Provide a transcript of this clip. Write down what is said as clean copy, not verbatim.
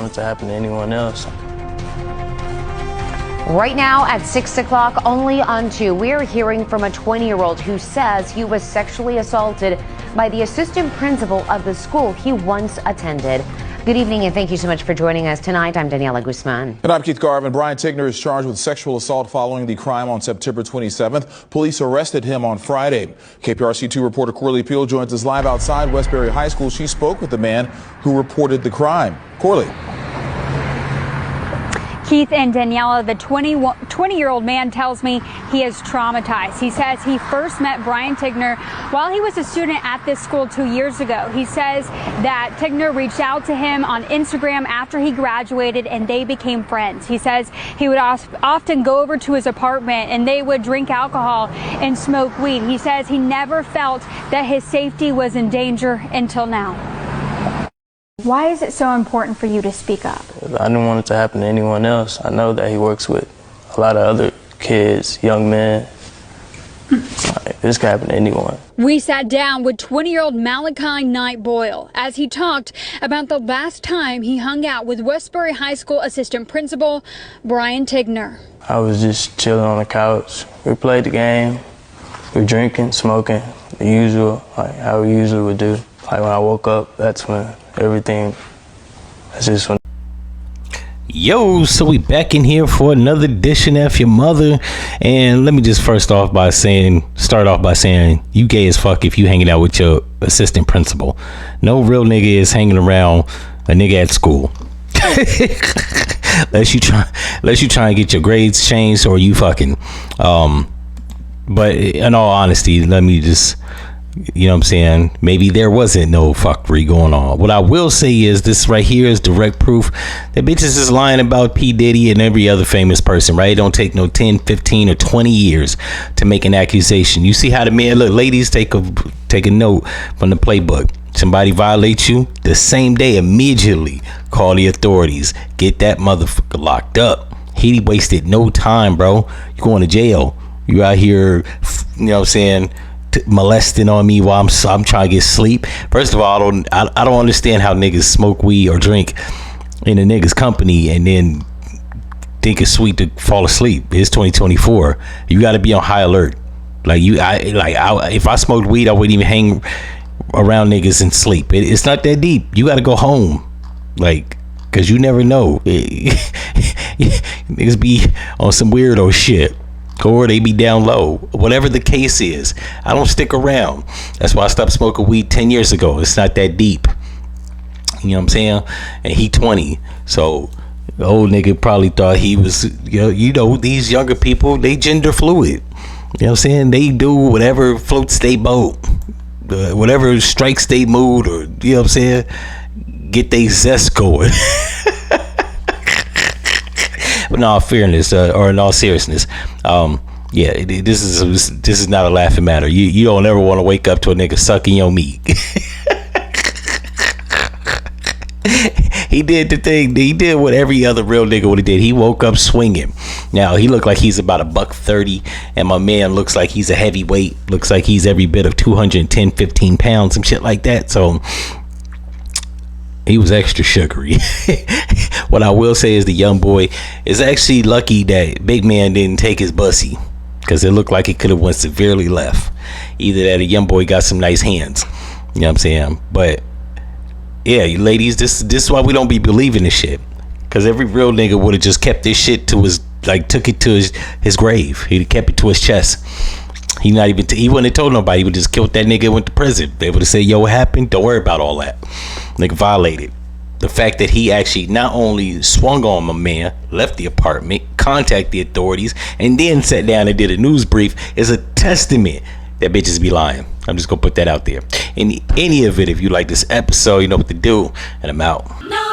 want it to happen to anyone else. Right now at 6 o'clock, only on 2, we're hearing from a 20-year-old who says he was sexually assaulted by the assistant principal of the school he once attended. Good evening and thank you so much for joining us tonight. I'm Daniela Guzman. And I'm Keith Garvin. Brian Tigner is charged with sexual assault following the crime on September 27th. Police arrested him on Friday. KPRC2 reporter Corley Peel joins us live outside Westbury High School. She spoke with the man who reported the crime. Corley. Keith and Daniela, the 20-year-old man tells me he is traumatized. He says he first met Brian Tigner while he was a student at this school 2 years ago. He says that Tigner reached out to him on Instagram after he graduated and they became friends. He says he would often go over to his apartment and they would drink alcohol and smoke weed. He says he never felt that his safety was in danger until now. Why is it so important for you to speak up? I didn't want it to happen to anyone else. I know that he works with a lot of other kids, young men. This could happen to anyone. We sat down with 20-year-old Malachi Knight Boyle as he talked about the last time he hung out with Westbury High School assistant principal Brian Tigner. I was just chilling on the couch. We played the game. We were drinking, smoking, the usual, like how we usually would do. Like when I woke up, that's when everything, that's just when. Yo, so we back in here for another edition of F-ya-Motha, and let me just start off by saying you gay as fuck if you hanging out with your assistant principal. No real nigga is hanging around a nigga at school. unless you try and get your grades changed or you fucking. But in all honesty, let me just, you know what I'm saying, maybe there wasn't no fuckery going on. What I will say is this right here is direct proof that bitches is lying about P. Diddy and every other famous person, right? It don't take no 10, 15, or 20 years to make an accusation. You see how the man, look, ladies, take a note from the playbook. Somebody violates you, the same day, immediately call the authorities. Get that motherfucker locked up. He wasted no time, bro. You going to jail. You out here, you know what I'm saying, molesting on me while I'm trying to get sleep. First of all, I don't understand how niggas smoke weed or drink in a nigga's company and then think it's sweet to fall asleep. It's 2024. You got to be on high alert. If I smoked weed, I wouldn't even hang around niggas and sleep. It's not that deep. You got to go home, cause you never know. Niggas be on some weirdo shit. Or they be down low. Whatever the case is, I don't stick around. That's why I stopped smoking weed 10 years ago. It's not that deep. You know what I'm saying? And he 20. So the old nigga probably thought he was, you know, these younger people, they gender fluid. You know what I'm saying? They do whatever floats their boat. Whatever strikes their mood, or, you know what I'm saying? Get they zest going. But in all fairness, or in all seriousness, this is not a laughing matter. You don't ever want to wake up to a nigga sucking your meat. He did the thing. He did what every other real nigga would have did. He woke up swinging. Now he looked like he's about $130, and my man looks like he's a heavyweight. Looks like he's every bit of 210, 15 pounds, some shit like that. So he was extra sugary. What I will say is the young boy is actually lucky that big man didn't take his bussy, because it looked like it could have went severely left. Either that or young boy got some nice hands. You know what I'm saying? But yeah, you ladies, this is why we don't be believing this shit. Because every real nigga would have just kept this shit to his, took it to his grave. He'd kept it to his chest. He wouldn't have told nobody. He would just killed that nigga and went to prison. They would have said, yo, what happened? Don't worry about all that. Nigga violated. The fact that he actually not only swung on my man, left the apartment, contacted the authorities, and then sat down and did a news brief is a testament that bitches be lying. I'm just gonna put that out there. In any event, if you like this episode, you know what to do, and I'm out. No.